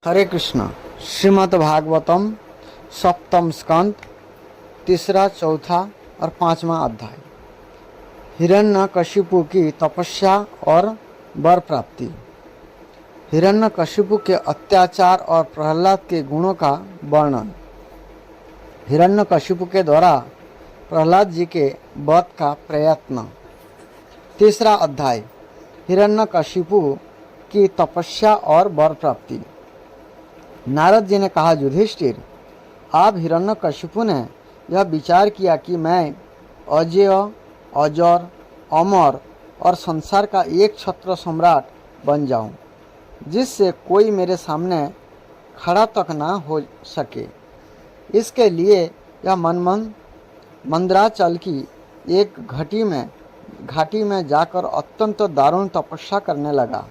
हरे कृष्ण। श्रीमद् भागवतम सप्तम स्कंद तीसरा, चौथा और पांचवा अध्याय। हिरण्यकशिपु की तपस्या और वर प्राप्ति। हिरण्यकशिपु के अत्याचार और प्रहलाद के गुणों का वर्णन। हिरण्यकशिपु के द्वारा प्रहलाद जी के वध का प्रयत्न। तीसरा अध्याय, हिरण्यकशिपु की तपस्या और वर प्राप्ति। नारद जी ने कहा, युधिष्ठिर, आप हिरण्यकशिपु ने यह विचार किया कि मैं अजेय, अजर, अमर और संसार का एक छत्र सम्राट बन जाऊं, जिससे कोई मेरे सामने खड़ा तक ना हो सके। इसके लिए यह मंदराचल की एक घाटी में जाकर अत्यंत दारुण तपस्या करने लगा।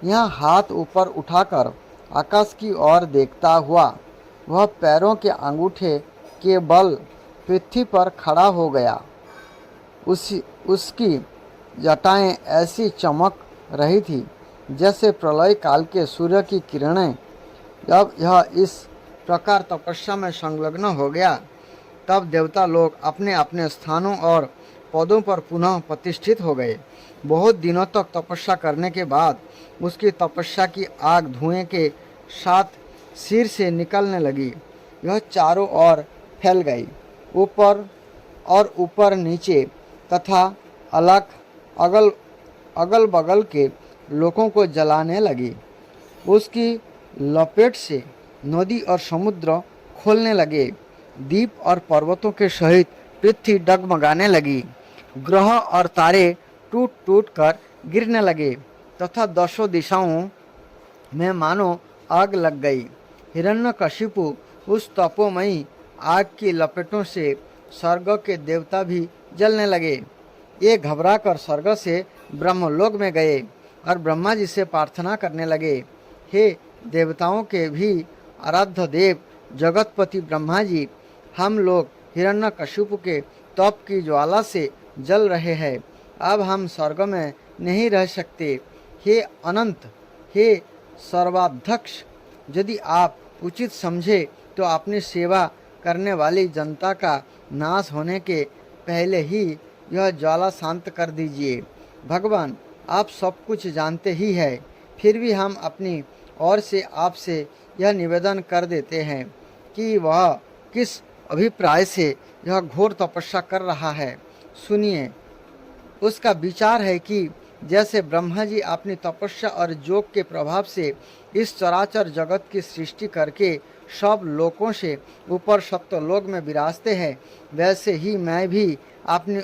यहाँ हाथ ऊपर उठाकर आकाश की ओर देखता हुआ वह पैरों के अंगूठे के बल पृथ्वी पर खड़ा हो गया। उसकी जटाएं ऐसी चमक रही थी जैसे प्रलय काल के सूर्य की किरणें। जब यह इस प्रकार तपस्या में संलग्न हो गया, तब देवता लोग अपने अपने स्थानों और पदों पर पुनः प्रतिष्ठित हो गए। बहुत दिनों तक तपस्या करने के बाद उसकी तपस्या की आग धुएं के साथ सिर से निकलने लगी। यह चारों ओर फैल गई, ऊपर नीचे तथा अगल बगल के लोगों को जलाने लगी। उसकी लपेट से नदी और समुद्र खोलने लगे। द्वीप और पर्वतों के सहित पृथ्वी डगमगाने लगी। ग्रह और तारे टूट टूट कर गिरने लगे तथा दसों दिशाओं में मानो आग लग गई। हिरण्यकशिपु उस तपोमयी आग की लपेटों से स्वर्ग के देवता भी जलने लगे। ये घबराकर स्वर्ग से ब्रह्मलोक में गए और ब्रह्मा जी से प्रार्थना करने लगे, हे देवताओं के भी आराध्य देव जगतपति ब्रह्मा जी, हम लोग हिरण्यकशिपु के तप की ज्वाला से जल रहे हैं। अब हम स्वर्ग में नहीं रह सकते। हे अनंत, हे सर्वाध्यक्ष, यदि आप उचित समझे तो अपनी सेवा करने वाली जनता का नाश होने के पहले ही यह ज्वाला शांत कर दीजिए। भगवान, आप सब कुछ जानते ही हैं, फिर भी हम अपनी ओर से आपसे यह निवेदन कर देते हैं कि वह किस अभिप्राय से यह घोर तपस्या कर रहा है। सुनिए। उसका विचार है कि जैसे ब्रह्मा जी अपनी तपस्या और योग के प्रभाव से इस चराचर जगत की सृष्टि करके सब लोकों से ऊपर सत्यलोक में विराजते हैं, वैसे ही मैं भी अपनी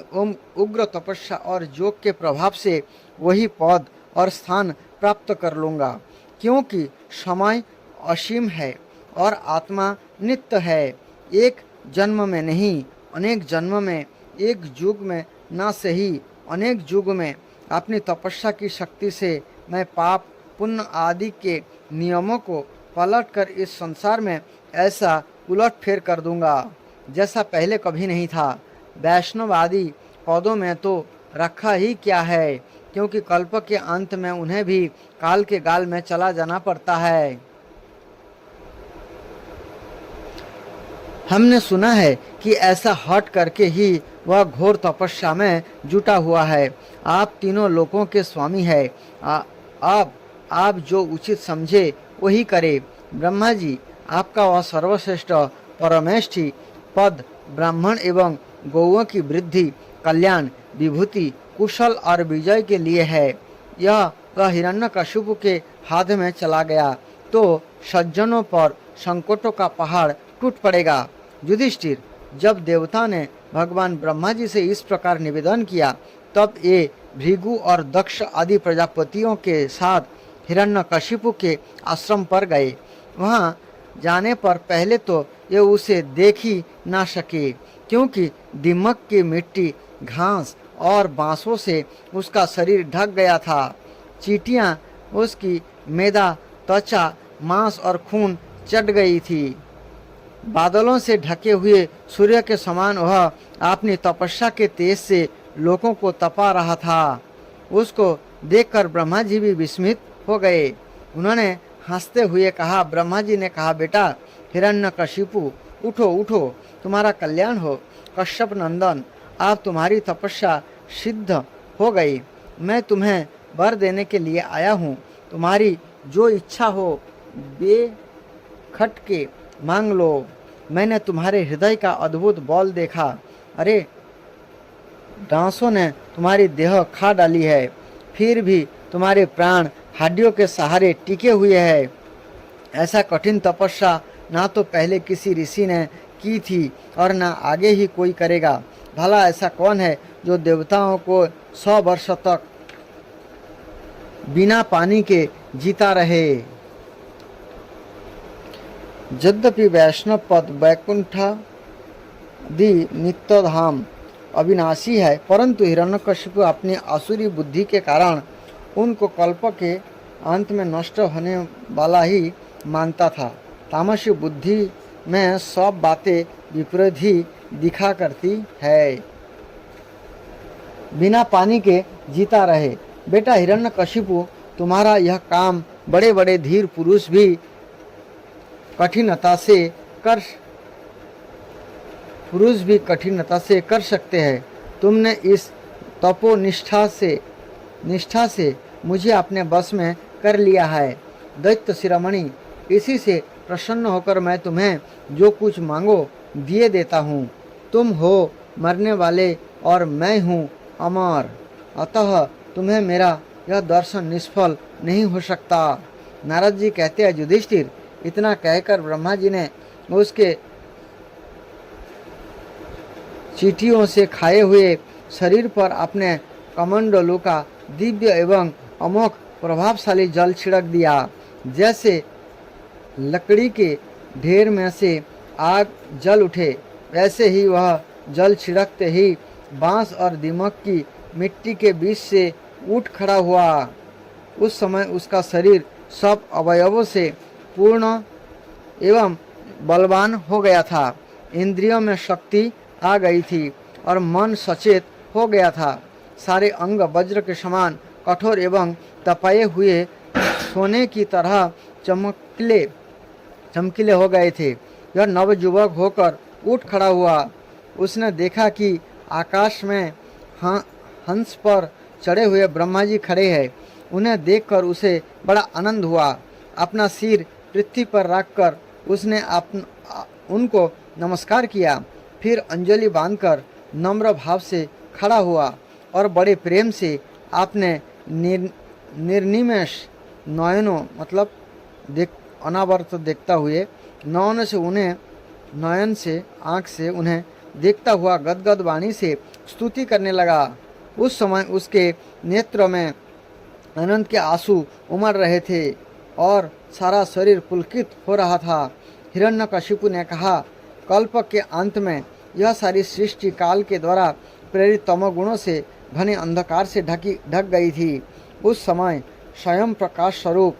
उग्र तपस्या और योग के प्रभाव से वही पद और स्थान प्राप्त कर लूँगा। क्योंकि समय असीम है और आत्मा नित्य है। एक जन्म में नहीं, अनेक जन्म में, एक युग में न सही अनेक युग में अपनी तपस्या की शक्ति से मैं पाप पुण्य आदि के नियमों को पलटकर इस संसार में ऐसा उलट फेर कर दूंगा जैसा पहले कभी नहीं था। वैष्णव आदि पदों में तो रखा ही क्या है, क्योंकि कल्प के अंत में उन्हें भी काल के गाल में चला जाना पड़ता है। हमने सुना है कि ऐसा हट करके ही वह घोर तपस्या में जुटा हुआ है। आप तीनों लोकों के स्वामी हैं। आप जो उचित समझे वही करे। ब्रह्मा जी, आपका वह सर्वश्रेष्ठ परमेष्ठी पद ब्राह्मण एवं गौओं की वृद्धि, कल्याण, विभूति, कुशल और विजय के लिए है। यह हिरण्यकशिपु के हाथ में चला गया तो सज्जनों पर संकटों का पहाड़ टूट पड़ेगा। युधिष्ठिर, जब देवता ने भगवान ब्रह्मा जी से इस प्रकार निवेदन किया, तब ये भृगु और दक्ष आदि प्रजापतियों के साथ हिरण्यकशिपु के आश्रम पर गए। वहाँ जाने पर पहले तो ये उसे देख ही ना सके, क्योंकि दिमक की मिट्टी, घास और बांसों से उसका शरीर ढक गया था। चींटियाँ उसकी मैदा, त्वचा, मांस और खून चट गई थी। बादलों से ढके हुए सूर्य के समान वह अपनी तपस्या के तेज से लोगों को तपा रहा था। उसको देखकर ब्रह्मा जी भी विस्मित हो गए। उन्होंने हंसते हुए कहा। ब्रह्मा जी ने कहा, बेटा हिरण्यकशिपु, उठो उठो, तुम्हारा कल्याण हो। कश्यप नंदन, आप तुम्हारी तपस्या सिद्ध हो गई। मैं तुम्हें वर देने के लिए आया हूँ। तुम्हारी जो इच्छा हो बेखट के मांग लो। मैंने तुम्हारे हृदय का अद्भुत बल देखा। अरे, डांसों ने तुम्हारी देह खा डाली है, फिर भी तुम्हारे प्राण हड्डियों के सहारे टिके हुए हैं। ऐसा कठिन तपस्या ना तो पहले किसी ऋषि ने की थी और ना आगे ही कोई करेगा। भला ऐसा कौन है जो देवताओं को 100 वर्ष तक बिना पानी के जीता रहे। यद्यपि वैष्णव पद वैकुंठादि नित्यधाम अविनाशी है, परंतु हिरण्यकशिपु अपनी आसुरी बुद्धि के कारण उनको कल्प के अंत में नष्ट होने वाला ही मानता था। तामसी बुद्धि में सब बातें विपरीत ही दिखा करती है। बिना पानी के जीता रहे। बेटा हिरण्यकशिपु, तुम्हारा यह काम बड़े बड़े धीर पुरुष भी कठिनता से कर सकते हैं। तुमने इस तपोनिष्ठा से मुझे अपने बस में कर लिया है। दैत्य शिरोमणि, इसी से प्रसन्न होकर मैं तुम्हें जो कुछ मांगो दिए देता हूँ। तुम हो मरने वाले और मैं हूँ अमर, अतः तुम्हें मेरा यह दर्शन निष्फल नहीं हो सकता। नारद जी कहते हैं, युधिष्ठिर, इतना कहकर ब्रह्मा जी ने उसके चींटियों से खाए हुए शरीर पर अपने कमंडलों का दिव्य एवं अमोघ प्रभावशाली जल छिड़क दिया। जैसे लकड़ी के ढेर में से आग जल उठे, वैसे ही वह जल छिड़कते ही बांस और दीमक की मिट्टी के बीच से उठ खड़ा हुआ। उस समय उसका शरीर सब अवयवों से पूर्ण एवं बलवान हो गया था। इंद्रियों में शक्ति आ गई थी और मन सचेत हो गया था। सारे अंग वज्र के समान कठोर एवं तपाए हुए सोने की तरह चमकीले हो गए थे। यह नवयुवक होकर उठ खड़ा हुआ। उसने देखा कि आकाश में हंस पर चढ़े हुए ब्रह्मा जी खड़े हैं। उन्हें देखकर उसे बड़ा आनंद हुआ। अपना सिर पृथ्वी पर रखकर उसने उनको नमस्कार किया। फिर अंजलि बांधकर नम्र भाव से खड़ा हुआ और बड़े प्रेम से आपने निर्निमेष नयनों मतलब अनावर्त देखता हुए नयन से आँख से उन्हें देखता हुआ गदगद वाणी से स्तुति करने लगा। उस समय उसके नेत्रों में आनंद के आंसू उमड़ रहे थे और सारा शरीर पुलकित हो रहा था। हिरण्यकशिपु ने कहा, कल्प के अंत में यह सारी सृष्टि काल के द्वारा प्रेरित तमोगुणों से घने अंधकार से ढक गई थी। उस समय स्वयं प्रकाश स्वरूप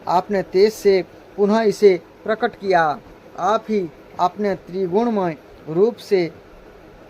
आपने तेज से पुनः इसे प्रकट किया। आप ही अपने त्रिगुणमय रूप से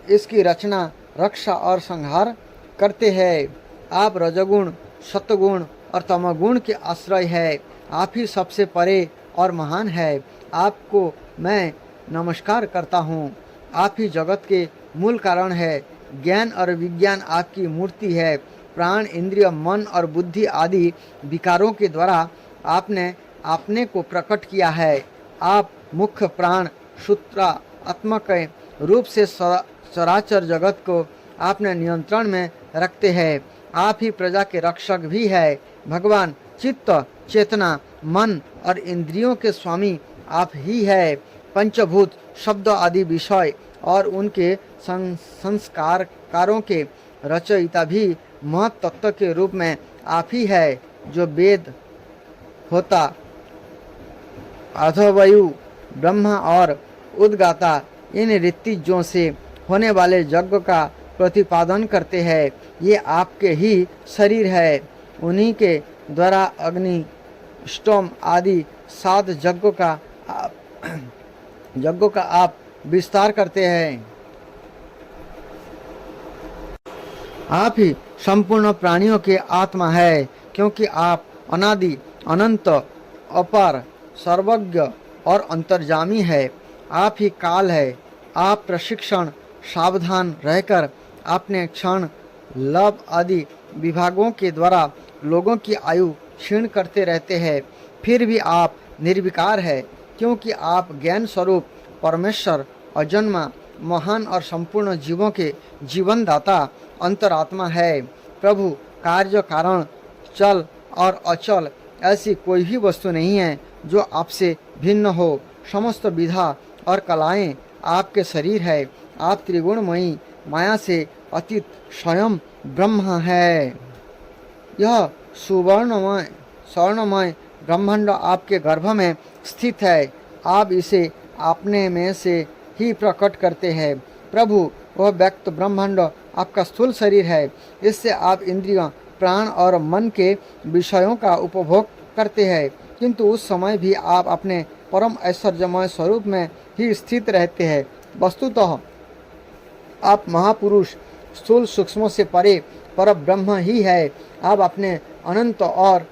इसकी रचना, रक्षा और संहार करते हैं। आप रजगुण, सत्वगुण और तमोगुण के आश्रय है। आप ही सबसे परे और महान है। आपको मैं नमस्कार करता हूँ। आप ही जगत के मूल कारण है। ज्ञान और विज्ञान आपकी मूर्ति है। प्राण, इंद्रिय, मन और बुद्धि आदि विकारों के द्वारा आपने अपने को प्रकट किया है। आप मुख्य प्राण सूत्रात्मक रूप से चराचर जगत को आपने नियंत्रण में रखते हैं। आप ही प्रजा के रक्षक भी है। भगवान, चित्त, चेतना, मन और इंद्रियों के स्वामी आप ही है। पंचभूत, शब्द आदि विषय और उनके संस्कारों के रचयिता भी महत तत्व के रूप में आप ही है। जो वेद होता, अथर्वयु, ब्रह्मा और उद्गाता इन ऋतिजों से होने वाले यज्ञ का प्रतिपादन करते हैं। ये आपके ही शरीर है। उन्हीं के द्वारा अग्नि, स्टोम आदि 7 यज्ञों का आप विस्तार करते हैं। आप ही संपूर्ण प्राणियों के आत्मा है, क्योंकि आप अनादि, अनंत अपार, सर्वज्ञ और अंतर्जामी है। आप ही काल है। आप प्रशिक्षण सावधान रहकर अपने क्षण, लव आदि विभागों के द्वारा लोगों की आयु क्षीण करते रहते हैं। फिर भी आप निर्विकार है, क्योंकि आप ज्ञान स्वरूप परमेश्वर, अजन्मा, महान और संपूर्ण जीवों के जीवन दाता अंतरात्मा है। प्रभु, कार्य, कारण, चल और अचल ऐसी कोई भी वस्तु नहीं है जो आपसे भिन्न हो। समस्त विधा और कलाएं आपके शरीर है। आप त्रिगुणमयी माया से अतीत स्वयं ब्रह्म है। यह सुवर्णमय स्वर्णमय ब्रह्मांड आपके गर्भ में स्थित है। आप इसे अपने में से ही प्रकट करते हैं। प्रभु, वह व्यक्त ब्रह्मांड आपका स्थूल शरीर है। इससे आप इंद्रियों, प्राण और मन के विषयों का उपभोग करते हैं, किंतु उस समय भी आप अपने परम ऐश्वर्यमय स्वरूप में ही स्थित रहते हैं। वस्तुतः आप महापुरुष, स्थूल सूक्ष्म से परे पर ब्रह्म ही है। आप अपने अनंत और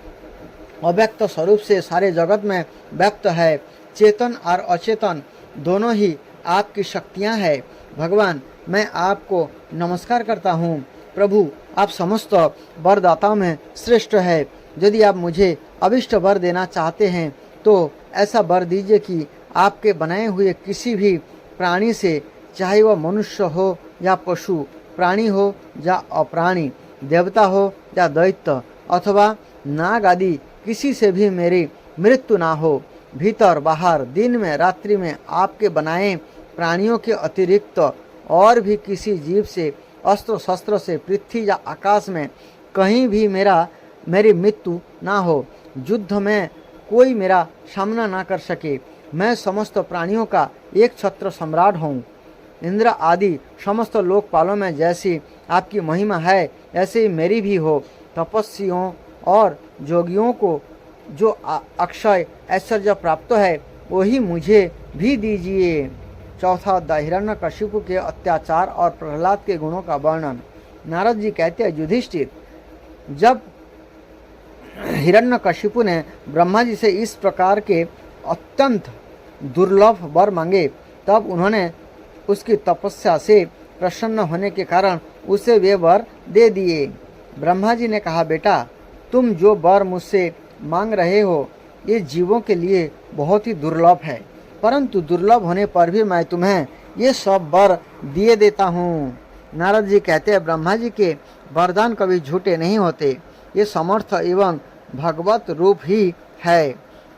अव्यक्त स्वरूप से सारे जगत में व्यक्त है। चेतन और अचेतन दोनों ही आपकी शक्तियां हैं। भगवान, मैं आपको नमस्कार करता हूँ। प्रभु, आप समस्त वरदाताओं में श्रेष्ठ है। यदि आप मुझे अभिष्ट वर देना चाहते हैं तो ऐसा वर दीजिए कि आपके बनाए हुए किसी भी प्राणी से, चाहे वह मनुष्य हो या पशु, प्राणी हो या अप्राणी, देवता हो या दैत्य अथवा नाग आदि, किसी से भी मेरी मृत्यु ना हो। भीतर बाहर, दिन में रात्रि में आपके बनाए प्राणियों के अतिरिक्त और भी किसी जीव से, अस्त्र शस्त्र से, पृथ्वी या आकाश में कहीं भी मेरी मृत्यु ना हो। युद्ध में कोई मेरा सामना ना कर सके। मैं समस्त प्राणियों का एक छत्र सम्राट हूँ। इंद्र आदि समस्त लोकपालों में जैसी आपकी महिमा है, ऐसे ही मेरी भी हो। तपस्वियों और जोगियों को जो अक्षय ऐश्वर्य प्राप्त है, वही मुझे भी दीजिए। चौथा अध्याय, हिरण्यकशिपु के अत्याचार और प्रहलाद के गुणों का वर्णन। नारद जी कहते हैं, युधिष्ठिर, जब हिरण्यकशिपु ने ब्रह्मा जी से इस प्रकार के अत्यंत दुर्लभ वर मांगे, तब उन्होंने उसकी तपस्या से प्रसन्न होने के कारण उसे वे वर दे दिए। ब्रह्मा जी ने कहा, बेटा, तुम जो वर मुझसे मांग रहे हो, ये जीवों के लिए बहुत ही दुर्लभ है, परंतु दुर्लभ होने पर भी मैं तुम्हें ये सब वर दिए देता हूँ। नारद जी कहते हैं, ब्रह्मा जी के वरदान कभी झूठे नहीं होते। ये समर्थ एवं भगवत रूप ही है।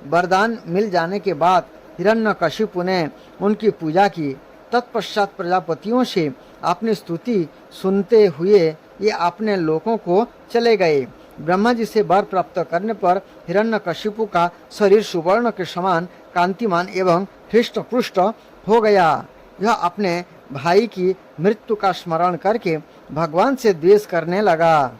वरदान मिल जाने के बाद हिरण्यकशिपु ने उनकी पूजा की। तत्पश्चात प्रजापतियों से अपनी स्तुति सुनते हुए ये अपने लोगों को चले गए। ब्रह्मा जी से वर प्राप्त करने पर हिरण्यकशिपु का शरीर सुवर्ण के समान कांतिमान एवं हृष्ट पुष्ट हो गया। यह अपने भाई की मृत्यु का स्मरण करके भगवान से द्वेष करने लगा।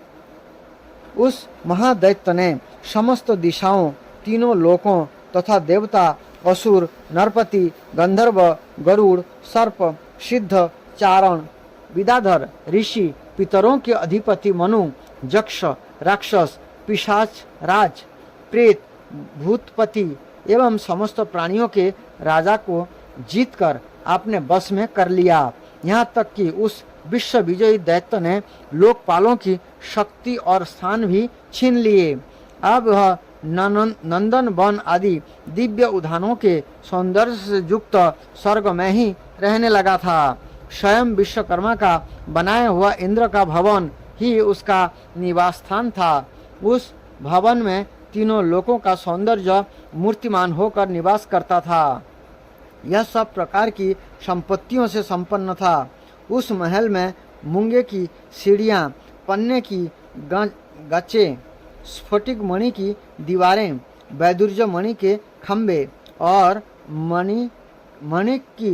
उस महादैत्य ने समस्त दिशाओं, तीनों लोकों तथा देवता, असुर, नरपति, गंधर्व, गरुड़, सर्प, सिद्ध, चारण, विदाधर, ऋषि, पितरों के अधिपति मनु, यक्ष, राक्षस, पिशाच, राज, प्रेत, भूतपति एवं समस्त प्राणियों के राजा को जीतकर अपने बस में कर लिया। यहाँ तक कि उस विश्व विजयी दैत्य ने लोकपालों की शक्ति और स्थान भी छीन लिए। अब वह नंदन वन आदि दिव्य उद्यानों के सौंदर्य से युक्त स्वर्ग में ही रहने लगा था। स्वयं विश्वकर्मा का बनाया हुआ इंद्र का भवन ही उसका निवास स्थान था। उस भवन में तीनों लोकों का सौंदर्य मूर्तिमान होकर निवास करता था। यह सब प्रकार की संपत्तियों से संपन्न था। उस महल में मूंगे की सीढ़ियाँ, पन्ने की गच्चे, स्फटिक मणि की दीवारें, वैदुर्य मणि के खंभे और मणिक की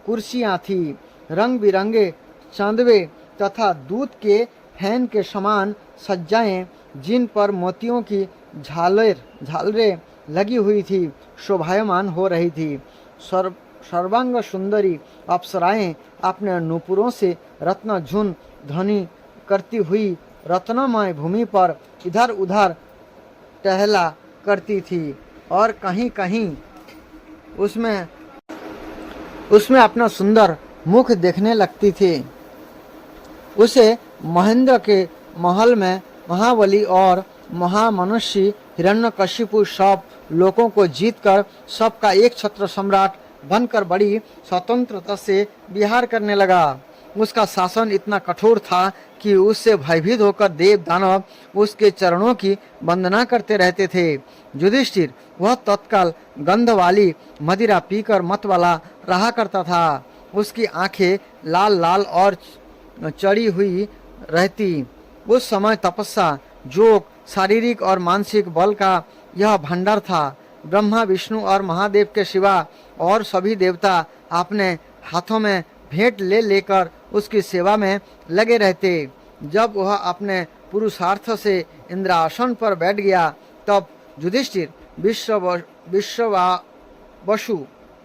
कुर्सियाँ थी। रंग बिरंगे चांदवे तथा दूध के फैन के समान सज्जाएं, जिन पर मोतियों की झालरें लगी हुई थी, शोभायमान हो रही थी। सर्वांग सुंदरी अप्सराएं अपने नूपुरों से रत्न झुन ध्वनि करती हुई रत्नमय भूमि पर इधर उधर टहला करती थी और कहीं कहीं उसमें उसमें अपना सुंदर मुख देखने लगती थी। उसे महेंद्र के महल में महाबली और महामनुष्य हिरण्यकशिपु सब लोगों को जीतकर सबका एक छत्र सम्राट बनकर बड़ी स्वतंत्रता से विहार करने लगा। उसका शासन इतना कठोर था कि उससे भयभीत होकर देव दानव उसके चरणों की वंदना करते रहते थे। युधिष्ठिर वह तत्काल गंध वाली मदिरा पीकर मत वाला रहा करता था। उसकी आंखें लाल लाल और चढ़ी हुई रहती। उस समय तपस्या, योग, शारीरिक और मानसिक बल का यह भंडार था। ब्रह्मा, विष्णु और महादेव के सिवा और सभी देवता अपने हाथों में भेंट ले लेकर उसकी सेवा में लगे रहते। जब वह अपने पुरुषार्थ से इंद्रासन पर बैठ गया तब युधिष्ठिर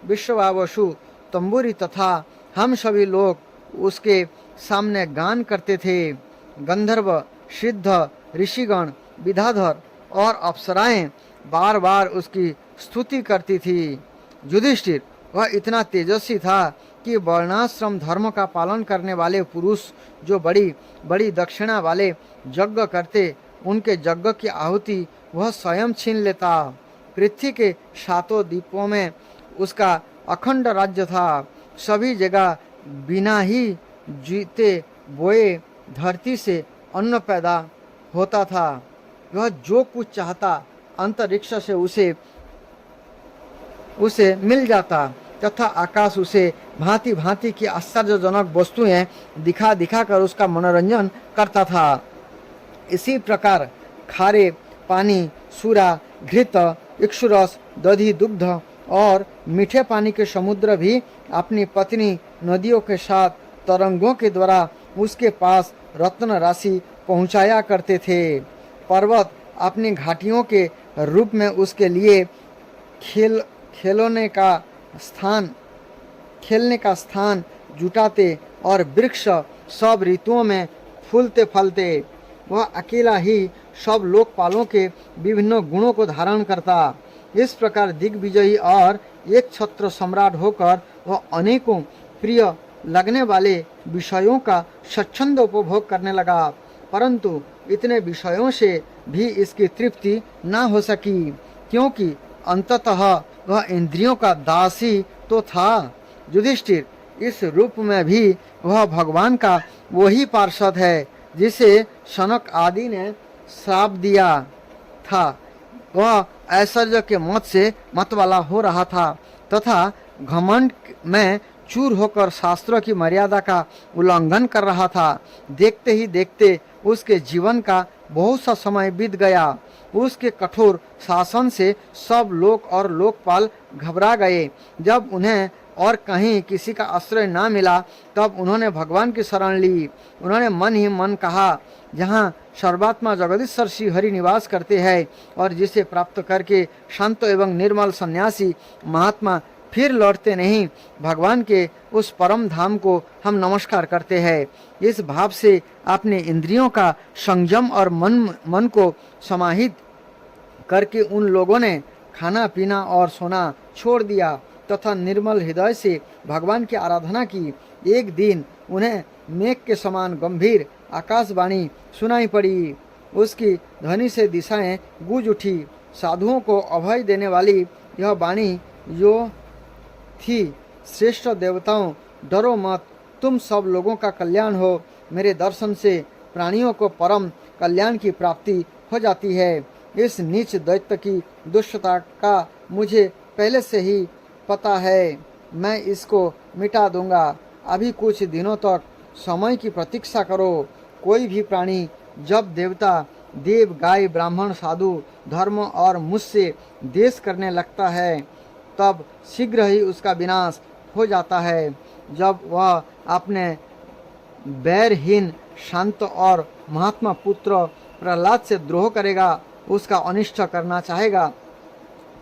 विश्वावसु तंबूरी तथा हम सभी लोग उसके सामने गान करते थे। गंधर्व, सिद्ध, ऋषिगण, विद्याधर और अप्सराएं बार बार उसकी स्तुति करती थी। युधिष्ठिर वह इतना तेजस्वी था कि वर्णाश्रम धर्म का पालन करने वाले पुरुष जो बड़ी बड़ी दक्षिणा वाले यज्ञ करते, उनके यज्ञ की आहुति वह स्वयं छीन लेता। पृथ्वी के सातों द्वीपों में उसका अखंड राज्य था। सभी जगह बिना ही जीते बोए धरती से अन्न पैदा होता था। वह जो कुछ चाहता अंतरिक्ष से उसे मिल जाता तथा आकाश उसे भांति भांति की आश्चर्यजनक वस्तुएं दिखा दिखा कर उसका मनोरंजन करता था। इसी प्रकार खारे पानी, सूरा, घृत, इक्षुरस, दधि, दुग्ध और मीठे पानी के समुद्र भी अपनी पत्नी नदियों के साथ तरंगों के द्वारा उसके पास रत्न राशि पहुंचाया करते थे। पर्वत अपनी घाटियों के रूप में उसके लिए खेलने का स्थान जुटाते और वृक्ष सब ऋतुओं में फूलते फलते। वह अकेला ही सब लोकपालों के विभिन्न गुणों को धारण करता। इस प्रकार दिग्विजयी और एक छत्र सम्राट होकर वह अनेकों प्रिय लगने वाले विषयों का स्वच्छंद उपभोग करने लगा, परंतु इतने विषयों से भी इसकी तृप्ति न हो सकी, क्योंकि अंततः वह इंद्रियों का दासी तो था। युधिष्ठिर इस रूप में भी वह भगवान का वही पार्षद है जिसे शनक आदि ने श्राप दिया था। वह ऐश्वर्य के मत से मतवाला हो रहा था तथा घमंड में चूर होकर शास्त्रों की मर्यादा का उल्लंघन कर रहा था। देखते ही देखते उसके जीवन का बहुत सा समय बीत गया। उसके कठोर शासन से सब लोक और लोकपाल घबरा गए। जब उन्हें और कहीं किसी का आश्रय ना मिला तब उन्होंने भगवान की शरण ली। उन्होंने मन ही मन कहा, जहाँ सर्वात्मा जगदीश्वर श्री हरि निवास करते हैं और जिसे प्राप्त करके शांत एवं निर्मल सन्यासी महात्मा फिर लौटते नहीं, भगवान के उस परम धाम को हम नमस्कार करते हैं। इस भाव से अपने इंद्रियों का संयम और मन को समाहित करके उन लोगों ने खाना पीना और सोना छोड़ दिया तथा निर्मल हृदय से भगवान की आराधना की। एक दिन उन्हें मेघ के समान गंभीर आकाशवाणी सुनाई पड़ी। उसकी ध्वनि से दिशाएं गूंज उठी। साधुओं को अभय देने वाली यह वाणी जो थी, श्रेष्ठ देवताओं, डरो मत, तुम सब लोगों का कल्याण हो। मेरे दर्शन से प्राणियों को परम कल्याण की प्राप्ति हो जाती है। इस नीच दैत्य की दुष्टता का मुझे पहले से ही पता है। मैं इसको मिटा दूंगा। अभी कुछ दिनों तक समय की प्रतीक्षा करो। कोई भी प्राणी जब देवता, देव, गाय, ब्राह्मण, साधु, धर्म और मुझसे द्वेष करने लगता है तब शीघ्र ही उसका विनाश हो जाता है। जब वह अपने बैरहीन, शांत और महात्मा पुत्र प्रहलाद से द्रोह करेगा, उसका अनिष्ट करना चाहेगा,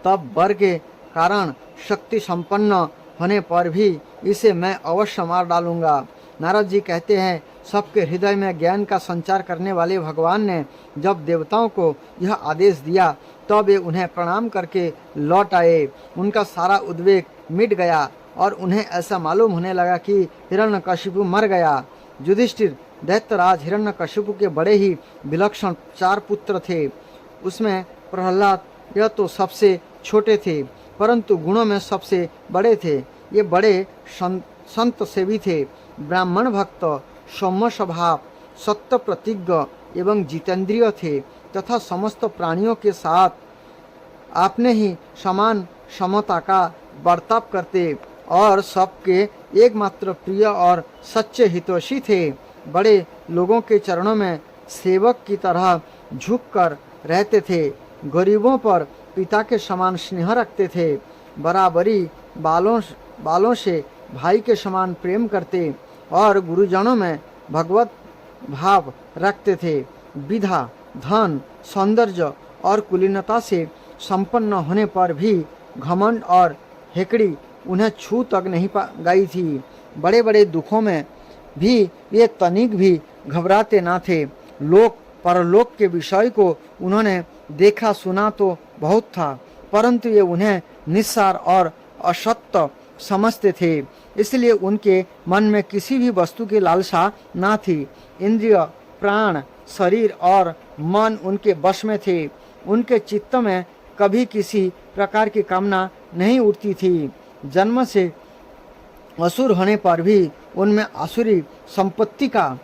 तब वर के कारण शक्ति संपन्न होने पर भी इसे मैं अवश्य मार डालूंगा। नारद जी कहते हैं, सबके हृदय में ज्ञान का संचार करने वाले भगवान ने जब देवताओं को यह आदेश दिया तब वे उन्हें प्रणाम करके लौट आए। उनका सारा उद्वेग मिट गया और उन्हें ऐसा मालूम होने लगा कि हिरण्यकशिपु मर गया। युधिष्ठिर दैत्यराज हिरण्यकशिपु के बड़े ही विलक्षण 4 पुत्र थे। उसमें प्रहलाद यह तो सबसे छोटे थे, परंतु गुणों में सबसे बड़े थे। ये बड़े संत सेवी थे, ब्राह्मण भक्त, सौम्य स्वभाव, सत्य प्रतिज्ञ एवं जितेंद्रिय थे तथा समस्त प्राणियों के साथ आपने ही समान समता का बर्ताव करते और सबके एकमात्र प्रिय और सच्चे हितैषी थे। बड़े लोगों के चरणों में सेवक की तरह झुककर रहते थे। गरीबों पर पिता के समान स्नेह रखते थे। बराबरी बालों से भाई के समान प्रेम करते और गुरुजनों में भगवत भाव रखते थे। विधा, धन, सौंदर्य और कुलीनता से संपन्न होने पर भी घमंड और हेकड़ी उन्हें छू तक नहीं गई थी। बड़े बड़े दुखों में भी ये तनिक भी घबराते ना थे। लोक परलोक के विषय को उन्होंने देखा सुना तो बहुत था, परंतु ये उन्हें निस्सार और असत्य समझते थे। इसलिए उनके मन में किसी भी वस्तु की लालसा ना थी। इंद्रिय, प्राण, शरीर और मन उनके वश में थे। उनके चित्त में कभी किसी प्रकार की कामना नहीं उठती थी। जन्म से असुर होने पर भी उनमें आसुरी संपत्ति का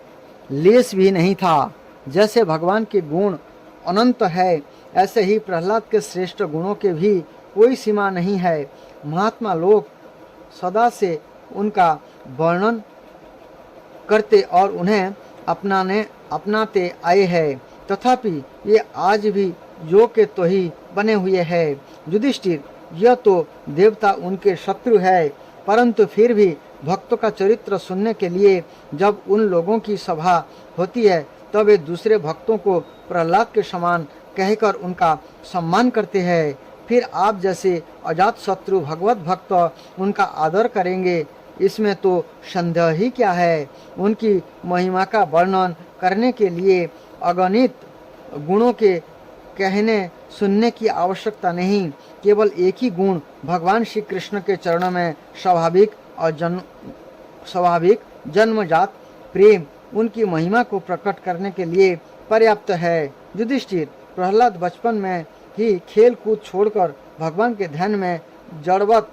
लेश भी नहीं था। जैसे भगवान के गुण अनंत है, ऐसे ही प्रहलाद के श्रेष्ठ गुणों के भी कोई सीमा नहीं है। महात्मा लोग सदा से उनका वर्णन करते और उन्हें अपनाते आए हैं, तथापि ये आज भी जो के तो ही बने हुए हैं। युधिष्ठिर, यह तो देवता उनके शत्रु है, परंतु फिर भी भक्तों का चरित्र सुनने के लिए जब उन लोगों की सभा होती है तब वे दूसरे भक्तों को प्रहलाद के समान कहकर उनका सम्मान करते हैं। फिर आप जैसे अजात शत्रु भगवत भक्त उनका आदर करेंगे, इसमें तो संदेह ही क्या है। उनकी महिमा का वर्णन करने के लिए अगणित गुणों के कहने सुनने की आवश्यकता नहीं। केवल एक ही गुण भगवान श्री कृष्ण के चरणों में स्वाभाविक जन्मजात प्रेम उनकी महिमा को प्रकट करने के लिए पर्याप्त है। युधिष्ठिर, प्रहलाद बचपन में ही खेल कूद छोड़कर भगवान के ध्यान में जड़वत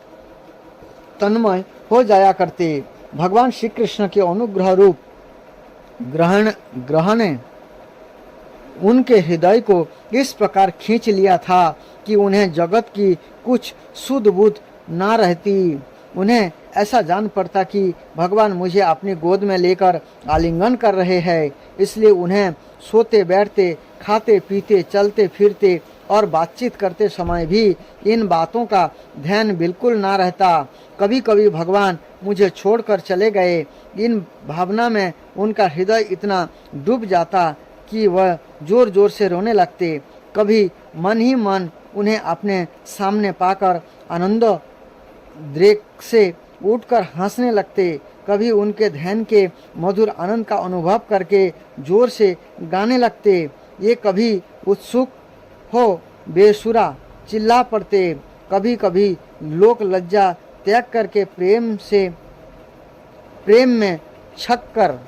तन्मय हो जाया करते। भगवान श्री कृष्ण के अनुग्रह रूप ग्रहण ने उनके हृदय को इस प्रकार खींच लिया था कि उन्हें जगत की कुछ सुध बुध ना रहती। उन्हें ऐसा जान पड़ता कि भगवान मुझे अपनी गोद में लेकर आलिंगन कर रहे हैं। इसलिए उन्हें सोते बैठते, खाते पीते, चलते फिरते और बातचीत करते समय भी इन बातों का ध्यान बिल्कुल ना रहता। कभी कभी भगवान मुझे छोड़कर चले गए, इन भावना में उनका हृदय इतना डूब जाता कि वह जोर जोर से रोने लगते। कभी मन ही मन उन्हें अपने सामने पाकर आनंद द्रेक से उठकर हंसने लगते। कभी उनके ध्यान के मधुर आनंद का अनुभव करके जोर से गाने लगते। ये कभी उत्सुक हो बेसुरा चिल्ला पड़ते। कभी कभी लोक लज्जा त्याग करके प्रेम में छक कर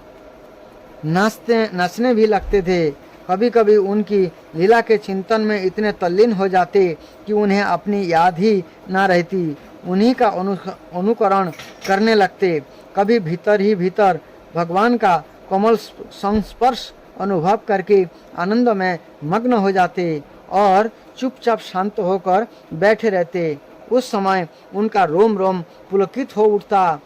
नाचने भी लगते थे। कभी कभी उनकी लीला के चिंतन में इतने तल्लीन हो जाते कि उन्हें अपनी याद ही ना रहती, उन्हीं का अनुकरण करने लगते। कभी भीतर ही भीतर भगवान का कोमल संस्पर्श अनुभव करके आनंद में मग्न हो जाते और चुपचाप शांत होकर बैठे रहते। उस समय उनका रोम रोम पुलकित हो उठता।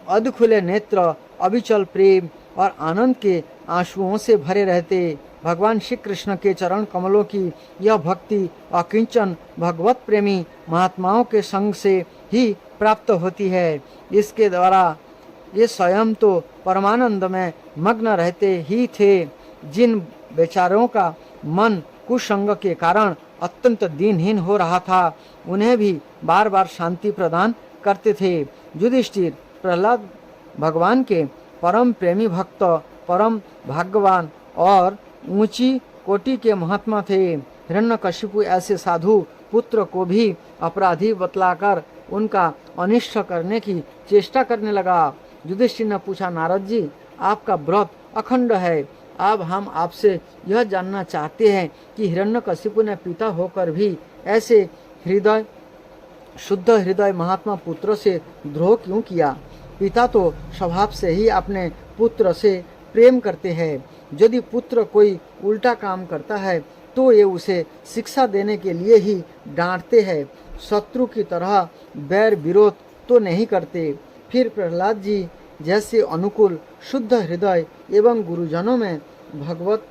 अध खुले नेत्र अविचल प्रेम और आनंद के आंसुओं से भरे रहते। भगवान श्री कृष्ण के चरण कमलों की यह भक्ति अकिंचन भगवत प्रेमी महात्माओं के संग से ही प्राप्त होती है। इसके द्वारा ये स्वयं तो परमानंद में मग्न रहते ही थे। जिन बेचारों का मन कुसंग के कारण अत्यंत दीनहीन हो रहा था, उन्हें भी बार बार शांति प्रदान करते थे। युधिष्ठिर, प्रहलाद भगवान के परम प्रेमी भक्त, परम भाग्यवान और ऊंची कोटि के महात्मा थे। हिरण्यकशिपु ऐसे साधु पुत्र को भी अपराधी बतलाकर उनका अनिष्ट करने की चेष्टा करने लगा। युधिष्ठिर ने पूछा, नारद जी, आपका व्रत अखंड है। अब हम आपसे यह जानना चाहते हैं कि हिरण्यकशिपु ने पिता होकर भी ऐसे शुद्ध हृदय महात्मा पुत्र से द्रोह क्यों किया? पिता तो स्वभाव से ही अपने पुत्र से प्रेम करते हैं। यदि पुत्र कोई उल्टा काम करता है तो ये उसे शिक्षा देने के लिए ही डांटते हैं, शत्रु की तरह बैर विरोध तो नहीं करते। फिर प्रहलाद जी जैसे अनुकूल शुद्ध हृदय एवं गुरुजनों में भगवत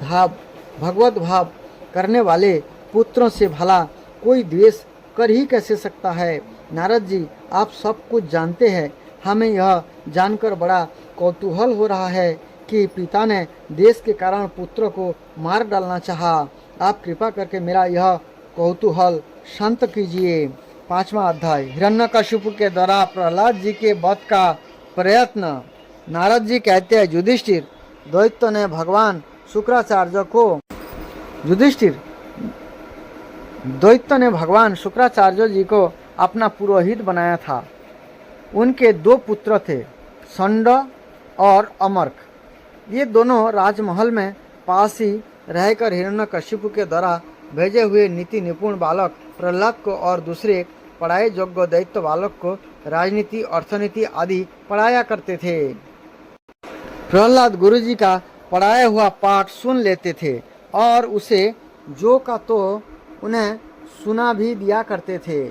भाव करने वाले पुत्रों से भला कोई द्वेष कर ही कैसे सकता है? नारद जी, आप सब कुछ जानते हैं। हमें यह जानकर बड़ा कौतूहल हो रहा है कि पिता ने देश के कारण पुत्र को मार डालना चाहा। आप कृपा करके मेरा यह कौतूहल शांत कीजिए। 5वां अध्याय, हिरण्यकशिपु के द्वारा प्रहलाद जी के वध का प्रयत्न। नारद जी कहते हैं, युधिष्ठिर, दैत्य ने भगवान शुक्राचार्य जी को अपना पुरोहित बनाया था। उनके 2 पुत्र थे, संड और अमर्क। ये दोनों राजमहल में पास ही रहकर हिरण्यकशिपु के द्वारा भेजे हुए नीति निपुण बालक प्रहलाद को और दूसरे पढ़ाए योग्य दैत्य बालक को राजनीति, अर्थनीति आदि पढ़ाया करते थे। प्रहलाद गुरुजी का पढ़ाया हुआ पाठ सुन लेते थे और उसे जो का तो उन्हें सुना भी दिया करते थे,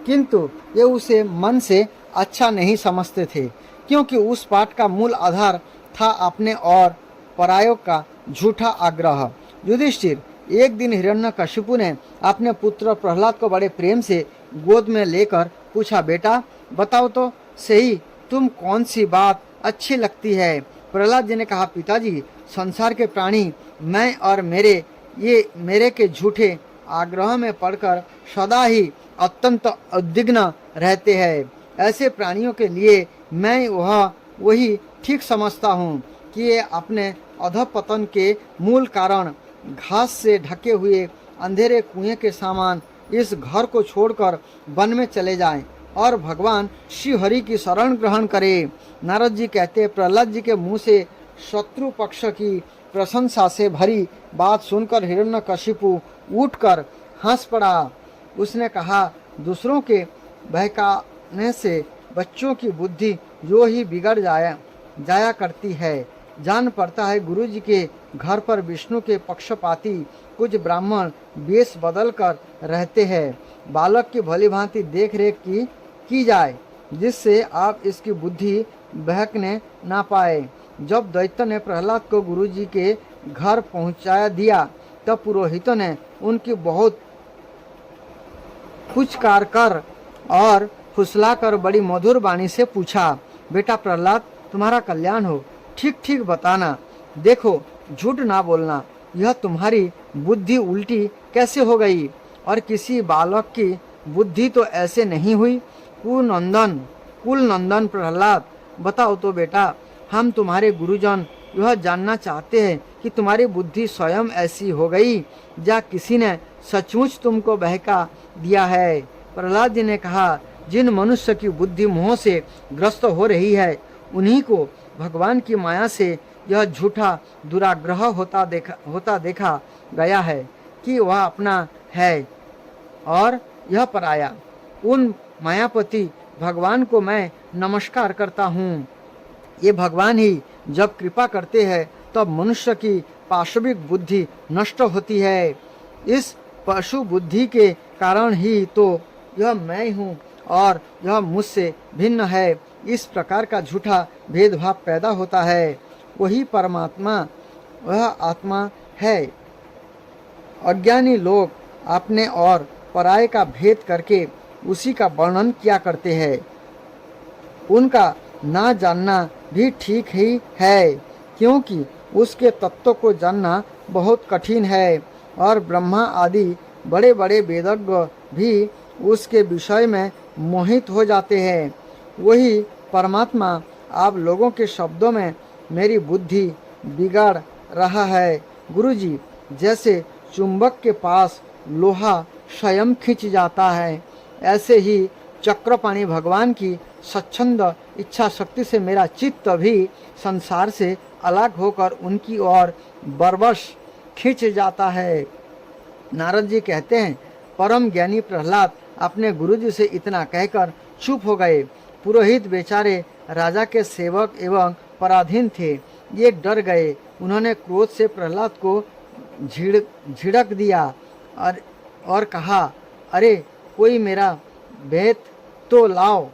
किंतु ये उसे मन से अच्छा नहीं समझते थे, क्योंकि उस पाठ का मूल आधार था अपने और परायों का झूठा आग्रह। युधिष्ठिर, एक दिन हिरण्यकशिपु ने अपने पुत्र प्रहलाद को बड़े प्रेम से गोद में लेकर पूछा, बेटा बताओ तो सही, तुम कौन सी बात अच्छी लगती है? प्रहलाद जी ने कहा, पिताजी, संसार के प्राणी मैं और मेरे के झूठे आग्रह में पड़कर सदा ही अत्यंत उद्विग्न रहते हैं। ऐसे प्राणियों के लिए मैं वही ठीक समझता हूँ कि ये अपने अधपतन के मूल कारण घास से ढके हुए अंधेरे कुएं के समान इस घर को छोड़कर वन में चले जाएं और भगवान श्री हरि की शरण ग्रहण करें। नारद जी कहते हैं, प्रहलाद जी के मुंह से शत्रु पक्ष की प्रशंसा से भरी बात सुनकर हिरण्यकशिपु उठकर हंस पड़ा। उसने कहा, दूसरों के बहकाने से बच्चों की बुद्धि जो ही बिगड़ जाया करती है। जान पड़ता है गुरुजी के घर पर विष्णु के पक्षपाती कुछ ब्राह्मण वेश बदल कर रहते हैं। बालक की भली भांति देख रेख की जाए, जिससे आप इसकी बुद्धि बहकने ना पाए। जब दैत्य ने प्रहलाद को गुरुजी के घर पहुंचा दिया, तब पुरोहितों ने उनकी बहुत पुचकार कर और फुसलाकर बड़ी मधुर वाणी से पूछा, बेटा प्रहलाद, तुम्हारा कल्याण हो, ठीक ठीक बताना। देखो, झूठ ना बोलना। यह तुम्हारी बुद्धि उल्टी कैसे हो गई? और किसी बालक की बुद्धि तो ऐसे नहीं हुई। कुल नंदन प्रहलाद, बताओ तो बेटा, हम तुम्हारे गुरुजन यह जानना चाहते हैं कि तुम्हारी बुद्धि स्वयं ऐसी हो गई या किसी ने सचमुच तुमको बहका दिया है? प्रहलाद जी ने कहा, जिन मनुष्य की बुद्धि मोह से ग्रस्त हो रही है, उन्हीं को भगवान की माया से यह झूठा दुराग्रह होता देखा गया है कि वह अपना है और यह पराया। उन मायापति भगवान को मैं नमस्कार करता हूँ। ये भगवान ही जब कृपा करते हैं तब मनुष्य की पाशविक बुद्धि नष्ट होती है। इस पशु बुद्धि के कारण ही तो यह मैं हूँ और यह मुझसे भिन्न है। इस प्रकार का झूठा भेदभाव पैदा होता है। वही परमात्मा, वह आत्मा है। अज्ञानी लोग अपने और पराये का भेद करके उसी का वर्णन किया करते हैं। उनका ना जानना भी ठीक ही है, क्योंकि उसके तत्व को जानना बहुत कठिन है और ब्रह्मा आदि बड़े बड़े वेदज्ञ भी उसके विषय में मोहित हो जाते हैं। वही परमात्मा आप लोगों के शब्दों में मेरी बुद्धि बिगाड़ रहा है। गुरुजी, जैसे चुंबक के पास लोहा स्वयं खिंच जाता है, ऐसे ही चक्रपाणि भगवान की स्वच्छंद इच्छा शक्ति से मेरा चित्त भी संसार से अलग होकर उनकी ओर बरबस खिंच जाता है। नारद जी कहते हैं, परम ज्ञानी प्रहलाद अपने गुरुजी से इतना कहकर चुप हो गए। पुरोहित बेचारे राजा के सेवक एवं पराधीन थे, ये डर गए। उन्होंने क्रोध से प्रहलाद को झिड़क दिया और कहा, अरे कोई मेरा बेत तो लाओ,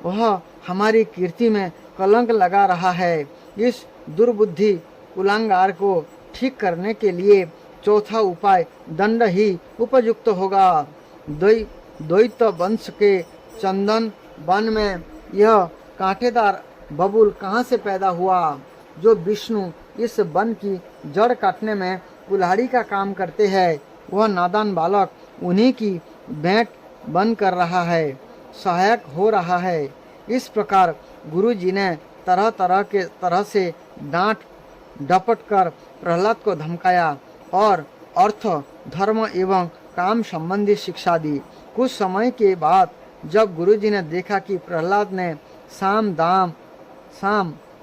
वह हमारी कीर्ति में कलंक लगा रहा है। इस दुर्बुद्धि कुलांगार को ठीक करने के लिए चौथा उपाय दंड ही उपयुक्त होगा। द्वैत वंश के चंदन वन में यह कांटेदार बबूल कहाँ से पैदा हुआ? जो विष्णु इस वन की जड़ काटने में कुल्हाड़ी का काम करते हैं, वह नादान बालक उन्हीं की भेंट बन कर रहा है, सहायक हो रहा है। इस प्रकार गुरु जी ने तरह से डांट डपट कर प्रहलाद को धमकाया और अर्थ, धर्म एवं काम संबंधी शिक्षा दी। कुछ समय के बाद जब गुरु जी ने देखा कि प्रहलाद ने साम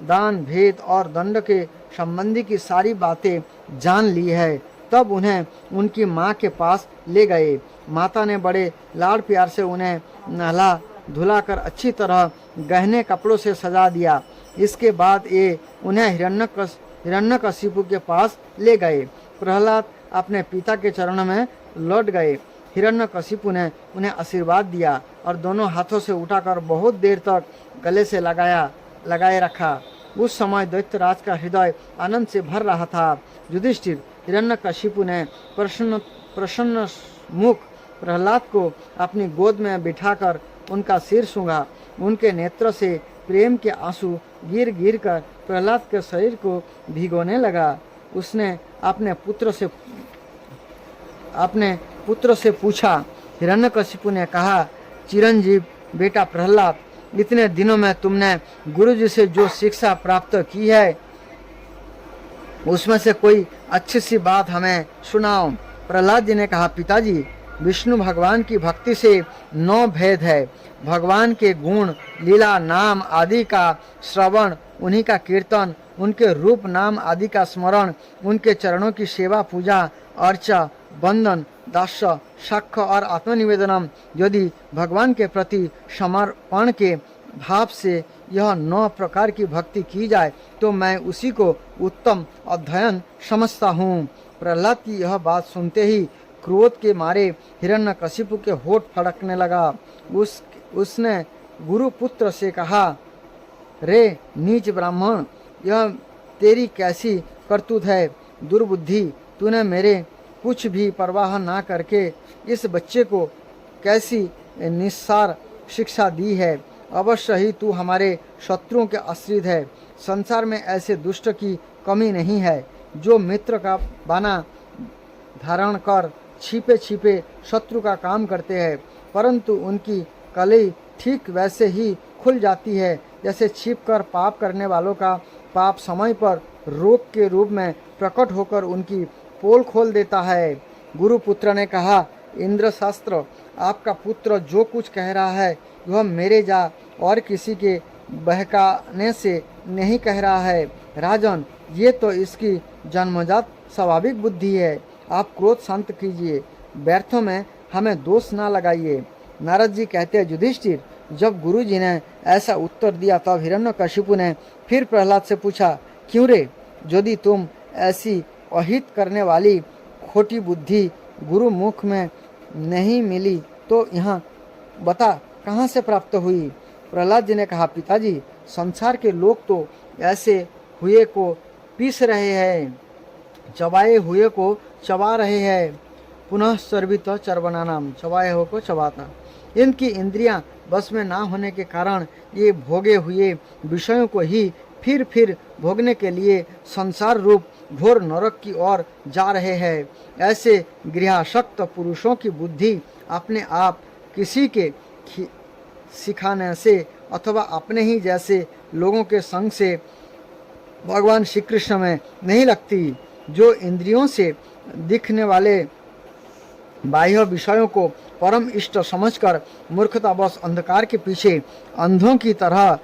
दान भेद और दंड के संबंधी की सारी बातें जान ली है, तब उन्हें उनकी माँ के पास ले गए। माता ने बड़े लाड़ प्यार से उन्हें नहला धुलाकर अच्छी तरह गहने कपड़ों से सजा दिया। इसके बाद ये उन्हें हिरण्यकशिपु के पास ले गए। प्रहलाद अपने पिता के चरणों में लौट गए। हिरण्यकशिपु ने उन्हें आशीर्वाद दिया और दोनों हाथों से उठाकर बहुत देर तक गले से लगाए रखा। उस समय दैत्यराज का हृदय आनंद से भर रहा था। युधिष्ठिर हिरण्यकशिपु ने प्रसन्न मुख प्रहलाद को अपनी गोद में बिठाकर उनका सिर सूंघा। उनके नेत्र से प्रेम के आंसू गिर गिर कर प्रहलाद के शरीर को भिगोने लगा। उसने अपने पुत्र से पूछा। हिरण्यकशिपु ने कहा, चिरंजीव बेटा प्रहलाद, इतने दिनों में तुमने गुरुजी से जो शिक्षा प्राप्त की है, उसमें से कोई अच्छी सी बात हमें सुनाओ। प्रहलाद जी ने कहा, पिताजी, विष्णु भगवान की भक्ति से 9 भेद है। भगवान के गुण, लीला, नाम आदि का श्रवण, उन्हीं का कीर्तन, उनके रूप नाम आदि का स्मरण, उनके चरणों की सेवा, पूजा, अर्चा, बंदन, दास्य, साक्ष्य और आत्मनिवेदनम। यदि भगवान के प्रति समर्पण के भाव से यह 9 प्रकार की भक्ति की जाए तो मैं उसी को उत्तम अध्ययन समझता हूँ। प्रहलाद की यह बात सुनते ही क्रोध के मारे हिरण्यकशिपु के होठ फड़कने लगा। उसने गुरु पुत्र से कहा, रे नीच ब्राह्मण, यह तेरी कैसी करतूत है? दुर्बुद्धि, तूने मेरे कुछ भी परवाह ना करके इस बच्चे को कैसी निस्सार शिक्षा दी है। अवश्य ही तू हमारे शत्रुओं के आश्रित है। संसार में ऐसे दुष्ट की कमी नहीं है जो मित्र का बना धारण कर छिपे छिपे शत्रु का काम करते हैं, परंतु उनकी कलई ठीक वैसे ही खुल जाती है जैसे छिपकर पाप करने वालों का पाप समय पर रोग के रूप में प्रकट होकर उनकी पोल खोल देता है। गुरु पुत्र ने कहा, इंद्र शास्त्र, आपका पुत्र जो कुछ कह रहा है वह मेरे जा और किसी के बहकाने से नहीं कह रहा है। राजन, ये तो इसकी जन्मजात स्वाभाविक बुद्धि है। आप क्रोध शांत कीजिए, व्यर्थों में हमें दोष ना लगाइए। नारद जी कहते हैं, युधिष्ठिर, जब गुरु जी ने ऐसा उत्तर दिया तब हिरण्यकशिपु ने फिर प्रहलाद से पूछा, क्यों रे? यदि तुम ऐसी अहित करने वाली खोटी बुद्धि गुरु मुख में नहीं मिली तो यहाँ बता कहाँ से प्राप्त हुई? प्रहलाद जी ने कहा, पिताजी, संसार के लोग तो ऐसे हुए को पीस रहे हैं, चबाए हुए को चबा रहे हैं। पुनः सर्वित चरबनानाम, चबाए हुए को चबाता। इनकी इंद्रियां बस में ना होने के कारण ये भोगे हुए विषयों को ही फिर भोगने के लिए संसार रूप घोर नरक की ओर जा रहे हैं। ऐसे गृहासक्त पुरुषों की बुद्धि अपने आप किसी के सिखाने से अथवा अपने ही जैसे लोगों के संग से भगवान श्री कृष्ण में नहीं लगती। जो इंद्रियों से दिखने वाले बाह्य विषयों को परम इष्ट समझकर मूर्खतावश अंधकार के पीछे अंधों की तरह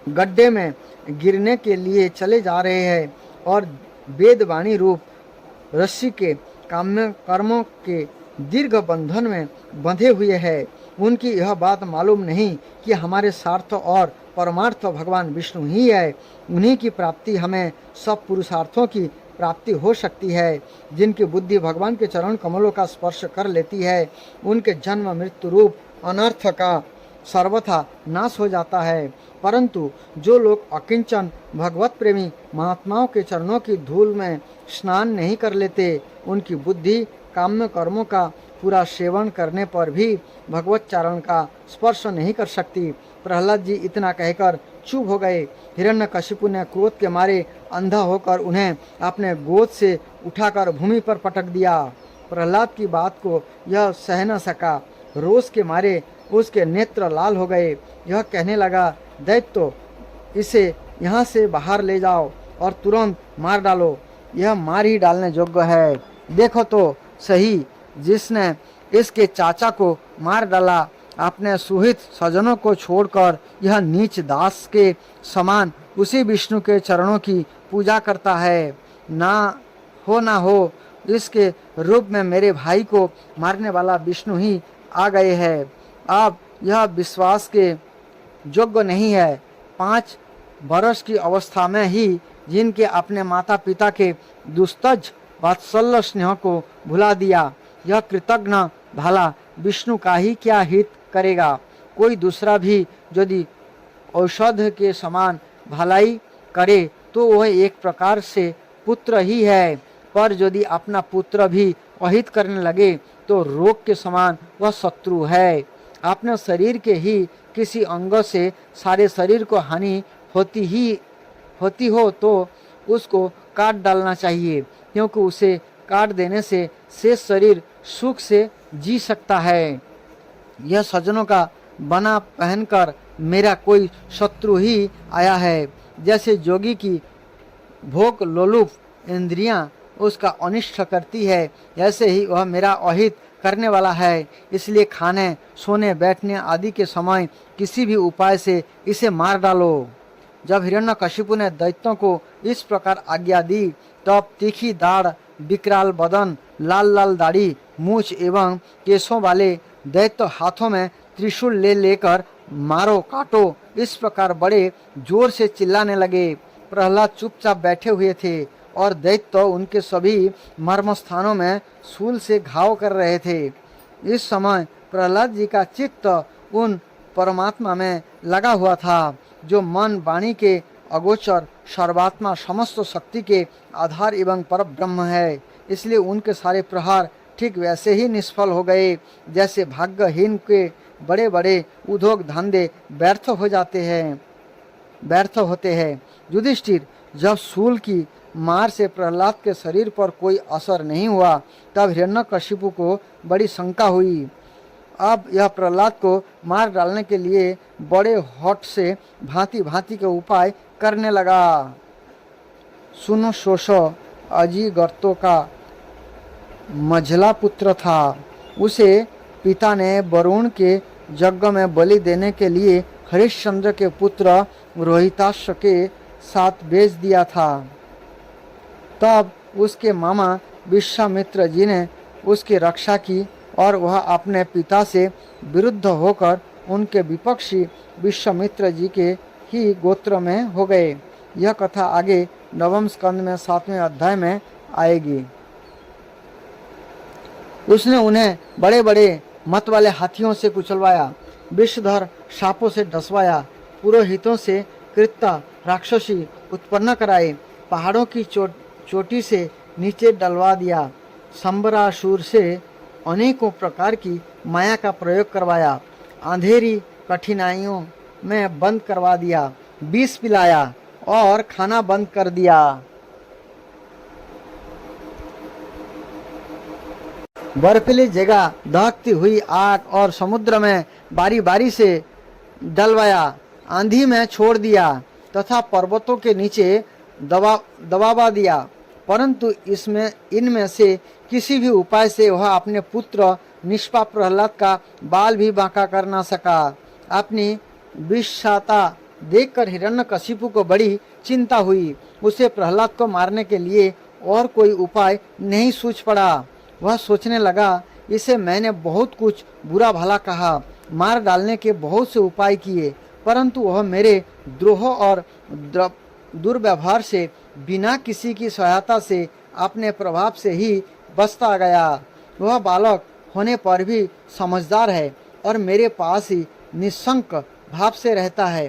गड्ढे में गिरने के लिए चले जा रहे हैं और वेदवाणी रूप रस्सी के काम्य कर्मों के दीर्घ बंधन में बंधे हुए हैं। उनकी यह बात मालूम नहीं कि हमारे स्वार्थ और परमार्थ भगवान विष्णु ही है। उन्हीं की प्राप्ति हमें सब पुरुषार्थों की प्राप्ति हो सकती है। जिनकी बुद्धि भगवान के चरण कमलों का स्पर्श कर लेती है, उनके जन्म मृत्यु रूप अनर्थ का सर्वथा नाश हो जाता है। परंतु जो लोग अकिंचन भगवत प्रेमी महात्माओं के चरणों की धूल में स्नान नहीं कर लेते, उनकी बुद्धि काम्य कर्मों का पूरा सेवन करने पर भी भगवत चरण का स्पर्श नहीं कर सकती। प्रहलाद जी इतना कहकर चुप हो गए। हिरण्यकशिपु ने क्रोध के मारे अंधा होकर उन्हें अपने गोद से उठाकर भूमि पर पटक दिया। प्रहलाद की बात को यह सह न सका। रोष के मारे उसके नेत्र लाल हो गए। यह कहने लगा, दैत्यो, इसे यहाँ से बाहर ले जाओ और तुरंत मार डालो। यह मार ही डालने योग्य है। देखो तो सही, जिसने इसके चाचा को मार डाला अपने सुहित स्वजनों को छोड़कर यह नीच दास के समान उसी विष्णु के चरणों की पूजा करता है। ना हो इसके रूप में मेरे भाई को मारने वाला विष्णु ही आ गए हैं। अब यह विश्वास के योग्य नहीं है। 5 वर्ष की अवस्था में ही जिनके अपने माता पिता के दुस्तज वात्सल्य स्नेह को भुला दिया, यह कृतज्ञ भला विष्णु का ही क्या हित करेगा। कोई दूसरा भी यदि औषध के समान भलाई करे तो वह एक प्रकार से पुत्र ही है, पर यदि अपना पुत्र भी अहित करने लगे तो रोग के समान वह शत्रु है। अपने शरीर के ही किसी अंग से सारे शरीर को हानि होती हो तो उसको काट डालना चाहिए, क्योंकि उसे काट देने से शेष शरीर सुख से जी सकता है। यह सज्जनों का बना पहनकर मेरा कोई शत्रु ही आया है। जैसे जोगी की भोग लोलुप इंद्रियां उसका अनिष्ट करती है, ऐसे ही वह मेरा अहित करने वाला है। इसलिए खाने, सोने, बैठने आदि के समय किसी भी उपाय से इसे मार डालो। जब हिरण्यकशिपु ने दैत्यों को इस प्रकार आज्ञा दी, तब तीखी दाढ़, विकराल बदन, लाल लाल दाढ़ी, मूछ एवं केशों वाले दैत्य हाथों में त्रिशूल लेकर मारो काटो इस प्रकार बड़े जोर से चिल्लाने लगे। प्रहलाद चुपचाप बैठे हुए थे और दैत्य उनके सभी मर्म स्थानों में शूल से घाव कर रहे थे। इस समय प्रहलाद जी का चित्त उन परमात्मा में लगा हुआ था जो मन वाणी के अगोचर सर्वात्मा समस्त शक्ति के आधार एवं पर ब्रह्म है। इसलिए उनके सारे प्रहार ठीक वैसे ही निष्फल हो गए जैसे भाग्यहीन के बड़े बड़े उद्योग धंधे व्यर्थ होते हैं। युधिष्ठिर, जब शूल की मार से प्रहलाद के शरीर पर कोई असर नहीं हुआ, तब हिरण्यकशिपु को बड़ी शंका हुई। अब यह प्रहलाद को मार डालने के लिए बड़े हठ से भांति भांति के उपाय करने लगा। सुनो शोषो अजिगर्तों का मझला पुत्र था। उसे पिता ने वरुण के यज्ञ में बलि देने के लिए हरिश्चंद्र के पुत्र रोहिताक्ष के साथ भेज दिया था। तब उसके मामा विश्वामित्र जी ने उसकी रक्षा की और वह अपने पिता से विरुद्ध होकर उनके विपक्षी विश्वामित्र जी के ही गोत्र में हो गए। यह कथा आगे नवम स्कंद में 7वें अध्याय में आएगी। उसने उन्हें बड़े बड़े मत वाले हाथियों से कुचलवाया, विषधर सांपों से डसवाया, पुरोहितों से कृत्ता राक्षसी उत्पन्न कराए, पहाड़ों की चोटी से नीचे डलवा दिया, संबरासुर से अनेकों प्रकार की माया का प्रयोग करवाया, अंधेरी कठिनाइयों में बंद करवा दिया, विष पिलाया और खाना बंद कर दिया। बर्फीली जगह दहकती हुई आग और समुद्र में बारी बारी से डलवाया, आंधी में छोड़ दिया तथा पर्वतों के नीचे दबावा दिया। परंतु इनमें से किसी भी उपाय से वह अपने पुत्र निष्पाप प्रहलाद का बाल भी बांका कर ना सका। अपनी विषाता देखकर हिरण्यकशिपु को बड़ी चिंता हुई। उसे प्रहलाद को मारने के लिए और कोई उपाय नहीं सूझ पड़ा। वह सोचने लगा, इसे मैंने बहुत कुछ बुरा भला कहा, मार डालने के बहुत से उपाय किए, परंतु वह मेरे द्रोह और दुर्व्यवहार से बिना किसी की सहायता से अपने प्रभाव से ही बचता गया। वह बालक होने पर भी समझदार है और मेरे पास ही निशंक भाव से रहता है।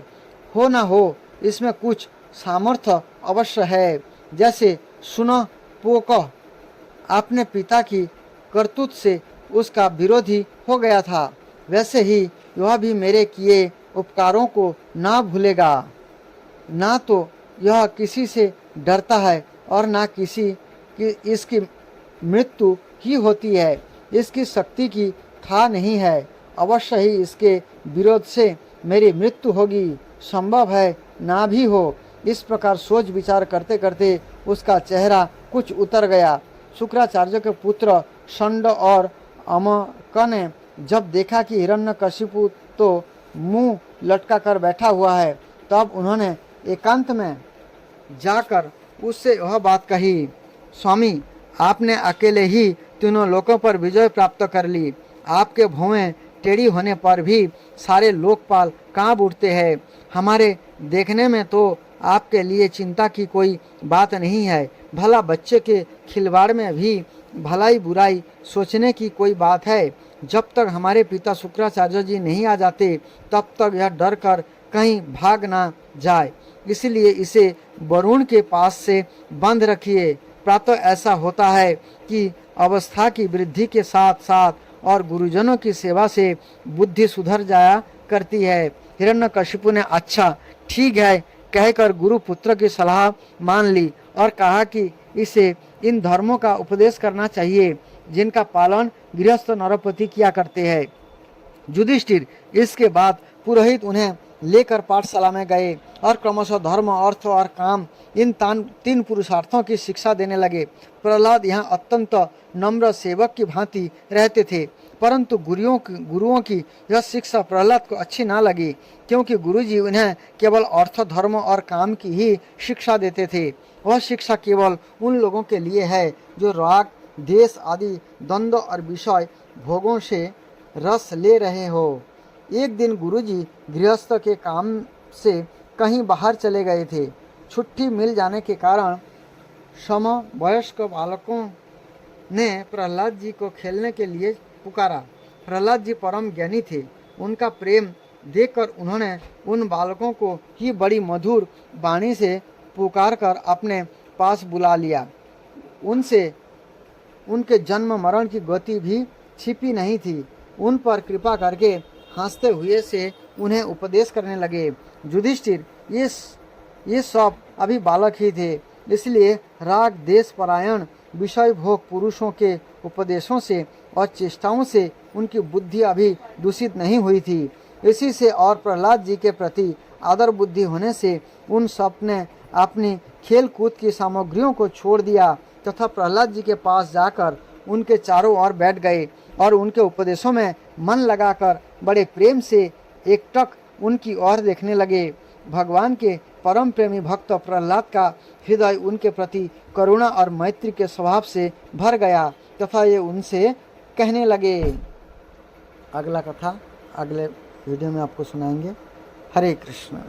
हो न हो इसमें कुछ सामर्थ्य अवश्य है। जैसे सुनो पोक अपने पिता की करतूत से उसका विरोधी हो गया था, वैसे ही वह भी मेरे किए उपकारों को ना भूलेगा। ना तो यह किसी से डरता है और ना किसी की इसकी मृत्यु ही होती है। इसकी शक्ति की था नहीं है, अवश्य ही इसके विरोध से मेरी मृत्यु होगी, संभव है ना भी हो। इस प्रकार सोच विचार करते करते उसका चेहरा कुछ उतर गया। शुक्राचार्य के पुत्र षंड और अमक ने जब देखा कि हिरण्यकशिपु तो मुंह लटका कर बैठा हुआ है, तब उन्होंने एकांत में जाकर उससे वह बात कही, स्वामी, आपने अकेले ही तीनों लोकों पर विजय प्राप्त कर ली। आपके भौवें टेढ़ी होने पर भी सारे लोकपाल कांप उठते हैं। हमारे देखने में तो आपके लिए चिंता की कोई बात नहीं है। भला बच्चे के खिलवाड़ में भी भलाई बुराई सोचने की कोई बात है। जब तक हमारे पिता शुक्राचार्य जी नहीं आ जाते, तब तक यह डर कर कहीं भाग ना जाए, इसलिए इसे वरुण के पास से बंद रखिए। प्रातः ऐसा होता है कि अवस्था की वृद्धि के साथ साथ और गुरुजनों की सेवा से बुद्धि सुधर जाया करती है। हिरण्यकशिपु ने अच्छा ठीक है कहकर गुरु पुत्र की सलाह मान ली और कहा कि इसे इन धर्मों का उपदेश करना चाहिए जिनका पालन गृहस्थ नरपति किया करते हैं। युधिष्ठिर इसके बाद पुरोहित उन्हें लेकर पाठशाला में गए और क्रमशः धर्म, अर्थ और काम इन तीन पुरुषार्थों की शिक्षा देने लगे। प्रहलाद यहाँ अत्यंत नम्र सेवक की भांति रहते थे, परंतु गुरुओं की यह शिक्षा प्रहलाद को अच्छी ना लगी, क्योंकि गुरुजी उन्हें केवल अर्थ, धर्म और काम की ही शिक्षा देते थे। वह शिक्षा केवल उन लोगों के लिए है जो राग, देश आदि द्वंद्व और विषय भोगों से रस ले रहे हो। एक दिन गुरुजी गृहस्थ के काम से कहीं बाहर चले गए थे। छुट्टी मिल जाने के कारण समवयस्क बालकों ने प्रहलाद जी को खेलने के लिए पुकारा। प्रहलाद जी परम ज्ञानी थे। उनका प्रेम देखकर उन्होंने उन बालकों को ही बड़ी मधुर वाणी से पुकार कर अपने पास बुला लिया। उनसे उनके जन्म मरण की गति भी छिपी नहीं थी। उन पर कृपा करके हंसते हुए से उन्हें उपदेश करने लगे। युधिष्ठिर ये सब अभी बालक ही थे, इसलिए राग, देश परायण, विषय भोग पुरुषों के उपदेशों से और चेष्टाओं से उनकी बुद्धि अभी दूषित नहीं हुई थी। इसी से और प्रहलाद जी के प्रति आदर बुद्धि होने से उन सब ने अपनी खेल कूद की सामग्रियों को छोड़ दिया तथा प्रहलाद जी के पास जाकर उनके चारों ओर बैठ गए और उनके उपदेशों में मन लगाकर बड़े प्रेम से एकटक उनकी ओर देखने लगे। भगवान के परम प्रेमी भक्त प्रहलाद का हृदय उनके प्रति करुणा और मैत्री के स्वभाव से भर गया तथा ये उनसे कहने लगे। अगला कथा अगले वीडियो में आपको सुनाएंगे। हरे कृष्ण।